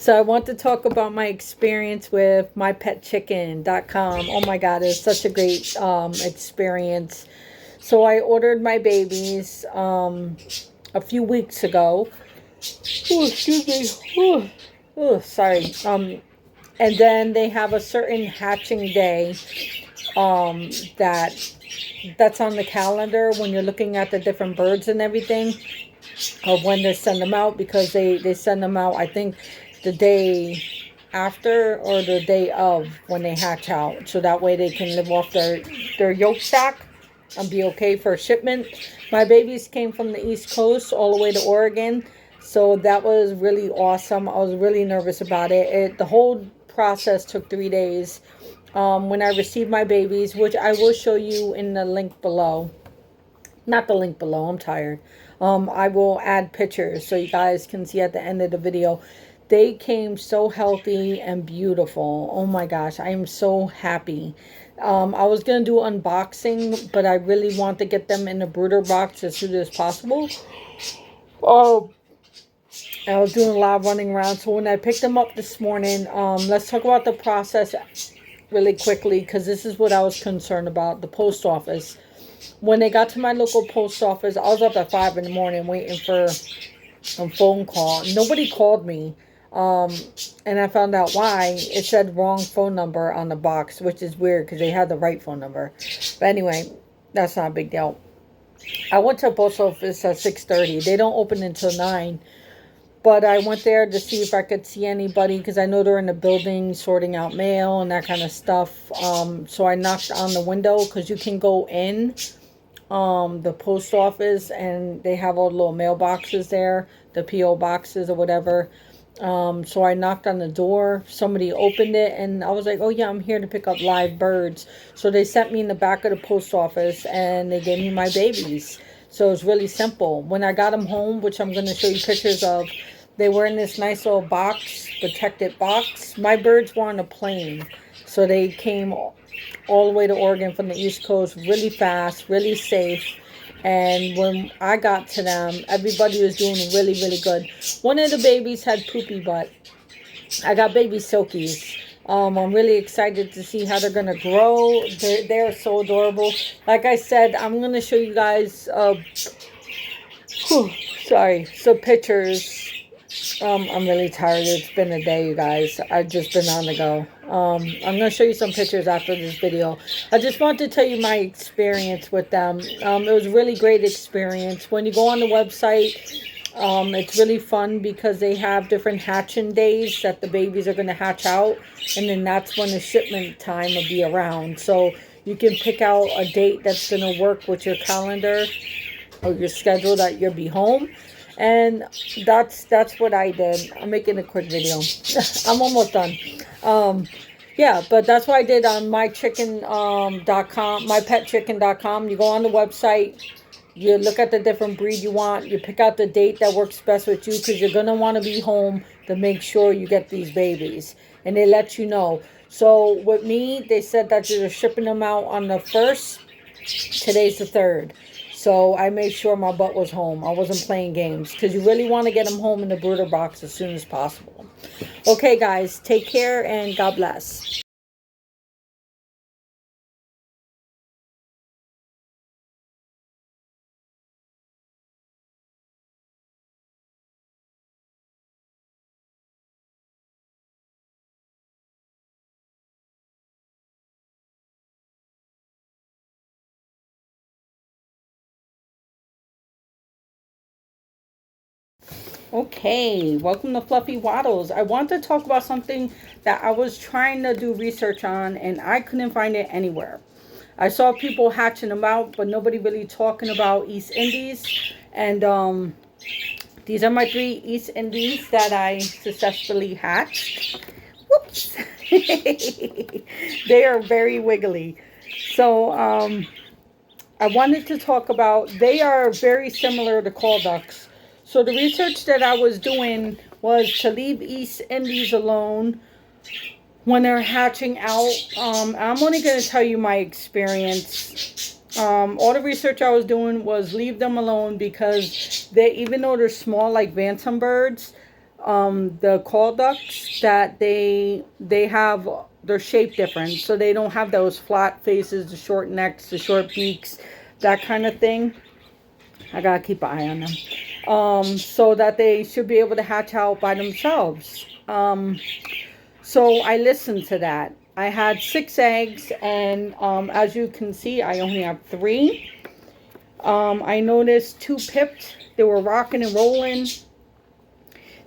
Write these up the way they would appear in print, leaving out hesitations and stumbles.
So I want to talk about my experience with mypetchicken.com. Oh my God, it's such a great experience. So I ordered my babies a few weeks ago. Oh, excuse me. Oh, sorry. And then they have a certain hatching day um, that that's on the calendar when you're looking at the different birds and everything of when they send them out, because they send them out, I think, the day after or the day of when they hatch out, so that way they can live off their yolk sac and be okay for shipment. My babies came from the East Coast all the way to Oregon, so that was really awesome. I was really nervous about it. The whole process took 3 days. When I received my babies, which I will show you in the link below, not the link below, I'm tired. I will add pictures so you guys can see at the end of the video. They came so healthy and beautiful. Oh my gosh, I am so happy. I was going to do unboxing, but I really want to get them in the brooder box as soon as possible. Oh, I was doing a lot of running around. So when I picked them up this morning, let's talk about the process really quickly, because this is what I was concerned about. The post office. When they got to my local post office, I was up at 5 in the morning waiting for a phone call. Nobody called me. And I found out why. It said wrong phone number on the box, which is weird because they had the right phone number. But anyway, that's not a big deal. I went to the post office at 6:30. They don't open until 9. But I went there to see if I could see anybody, because I know they're in the building sorting out mail and that kind of stuff. So I knocked on the window, because you can go in the post office and they have all the little mailboxes there, the P.O. boxes or whatever. So I knocked on the door. Somebody opened it and I was like, oh yeah, I'm here to pick up live birds. So they sent me in the back of the post office and they gave me my babies. So it's really simple. When I got them home, which I'm going to show you pictures of, they were in this nice little box, protected box. My birds were on a plane. So they came all the way to Oregon from the East Coast really fast, really safe. And when I got to them, everybody was doing really, really good. One of the babies had poopy butt. I got baby Silkies. I'm really excited to see how they're going to grow. They're so adorable. Like I said, I'm going to show you guys, some pictures. I'm really tired. It's been a day, you guys. I've just been on the go. I'm going to show you some pictures after this video. I just want to tell you my experience with them. It was a really great experience. When you go on the website, it's really fun because they have different hatching days that the babies are going to hatch out. And then that's when the shipment time will be around. So you can pick out a date that's going to work with your calendar or your schedule that you'll be home. And that's what I did. I'm making a quick video. I'm almost done. Yeah, but that's what I did on mychicken.com, mypetchicken.com. You go on the website, you look at the different breed you want, you pick out the date that works best with you, because you're going to want to be home to make sure you get these babies. And they let you know. So with me, they said that they're shipping them out on the 1st. Today's the 3rd. So I made sure my butt was home. I wasn't playing games, because you really want to get them home in the brooder box as soon as possible. Okay, guys, take care and God bless. Okay, welcome to Fluffy Waddles. I want to talk about something that I was trying to do research on and I couldn't find it anywhere. I saw people hatching them out, but nobody really talking about East Indies. And these are my 3 East Indies that I successfully hatched. Whoops. They are very wiggly. So I wanted to talk about, they are very similar to call ducks. So the research that I was doing was to leave East Indies alone when they're hatching out. I'm only going to tell you my experience. All the research I was doing was leave them alone, because they, even though they're small like bantam birds, the call ducks, that they have their shape different, so they don't have those flat faces, the short necks, the short beaks, that kind of thing. I gotta keep an eye on them, so that they should be able to hatch out by themselves. So I listened to that. I had 6 eggs, and as you can see, I only have 3. I noticed 2 pipped. They were rocking and rolling.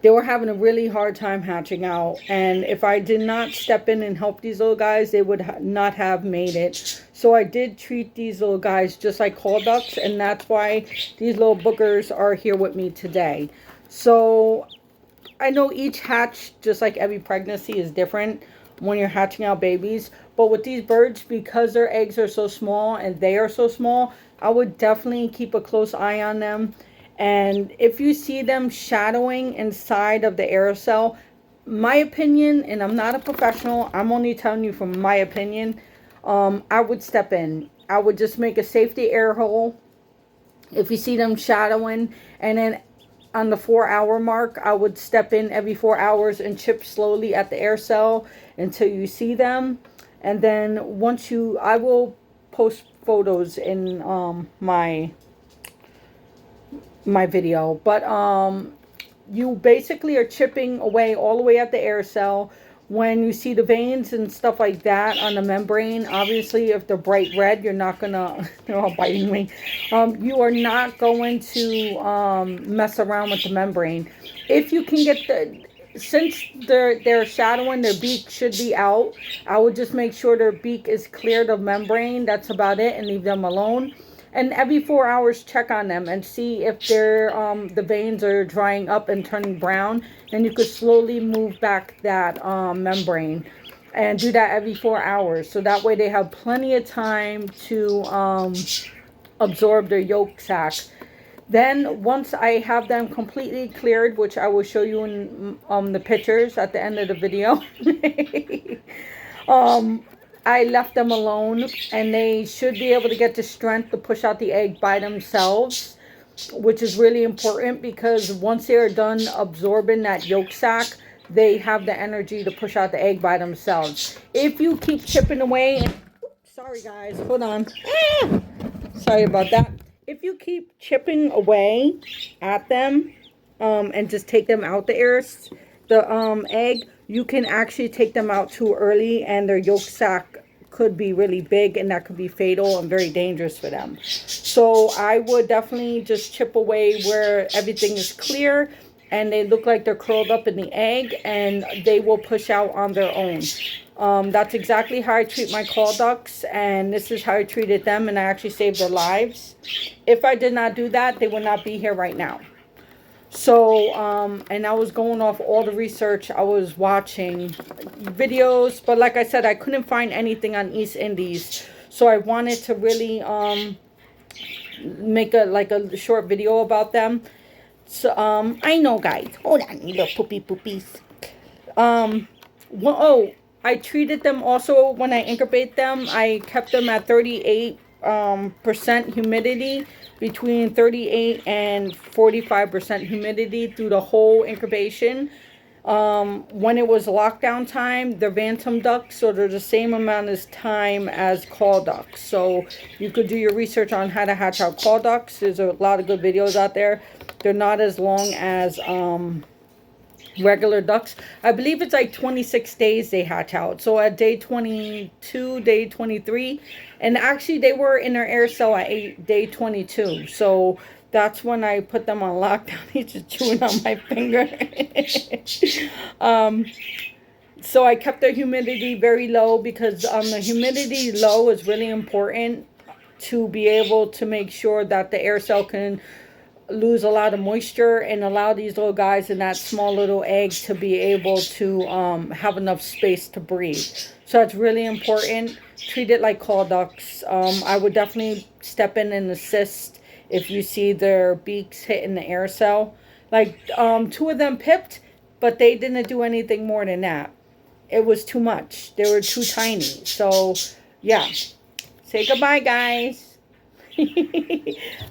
They were having a really hard time hatching out, and if I did not step in and help these little guys, they would not have made it. So I did treat these little guys just like call ducks, and that's why these little boogers are here with me today. So I know each hatch, just like every pregnancy, is different when you're hatching out babies, but with these birds, because their eggs are so small and they are so small, I would definitely keep a close eye on them. And if you see them shadowing inside of the air cell, my opinion, and I'm not a professional, I'm only telling you from my opinion, I would step in. I would just make a safety air hole if you see them shadowing, and then on the 4-hour mark, I would step in every 4 hours and chip slowly at the air cell until you see them. And then once I will post photos in my video, but you basically are chipping away all the way at the air cell. When you see the veins and stuff like that on the membrane, obviously if they're bright red, you're not gonna they're all biting me, you are not going to mess around with the membrane. If you can get since they're shadowing, their beak should be out, I would just make sure their beak is cleared of membrane. That's about it, and leave them alone. And every 4 hours, check on them and see if they're the veins are drying up and turning brown. And you could slowly move back that membrane, and do that every 4 hours. So that way they have plenty of time to absorb their yolk sac. Then once I have them completely cleared, which I will show you in the pictures at the end of the video, I left them alone, and they should be able to get the strength to push out the egg by themselves, which is really important, because once they're done absorbing that yolk sac, they have the energy to push out the egg by themselves. If you keep chipping away, sorry guys, hold on. Sorry about that. If you keep chipping away at them, and just take them out the egg, you can actually take them out too early, and their yolk sac could be really big, and that could be fatal and very dangerous for them. So I would definitely just chip away where everything is clear and they look like they're curled up in the egg, and they will push out on their own. That's exactly how I treat my call ducks, and this is how I treated them, and I actually saved their lives. If I did not do that, they would not be here right now. So, and I was going off all the research. I was watching videos, but like I said, I couldn't find anything on East Indies. So I wanted to really make a short video about them. So, I know, guys. Hold on, you little poopies. I treated them also when I incubate them. I kept them at 38% humidity, between 38 and 45% humidity through the whole incubation. When it was lockdown time, they're bantam ducks, so they're the same amount of time as call ducks. So you could do your research on how to hatch out call ducks. There's a lot of good videos out there. They're not as long as regular ducks. I believe it's like 26 days they hatch out. So at day 22, day 23, and actually they were in their air cell at day 22. So that's when I put them on lockdown. He's just chewing on my finger. So I kept their humidity very low, because the humidity low is really important to be able to make sure that the air cell can lose a lot of moisture and allow these little guys in that small little egg to be able to have enough space to breathe. So it's really important. Treat it like call ducks. I would definitely step in and assist if you see their beaks hitting the air cell. Like 2 of them pipped, but they didn't do anything more than that. It was too much. They were too tiny. So yeah, say goodbye, guys.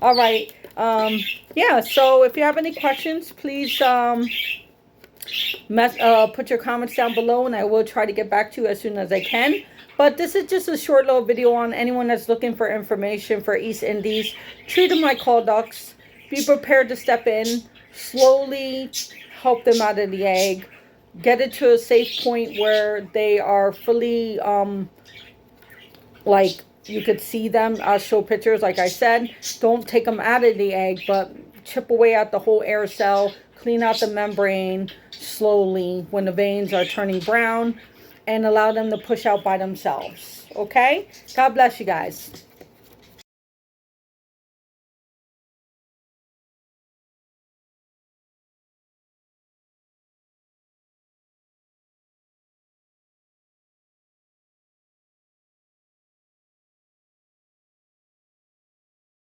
All right. Yeah, so if you have any questions, please Put your comments down below, and I will try to get back to you as soon as I can. But this is just a short little video on anyone that's looking for information for East Indies. Treat them like call ducks. Be prepared to step in. Slowly help them out of the egg. Get it to a safe point where they are fully, like, you could see them. I'll show pictures, like I said. Don't take them out of the egg, but chip away at the whole air cell. Clean out the membrane slowly when the veins are turning brown, and allow them to push out by themselves. Okay? God bless you guys.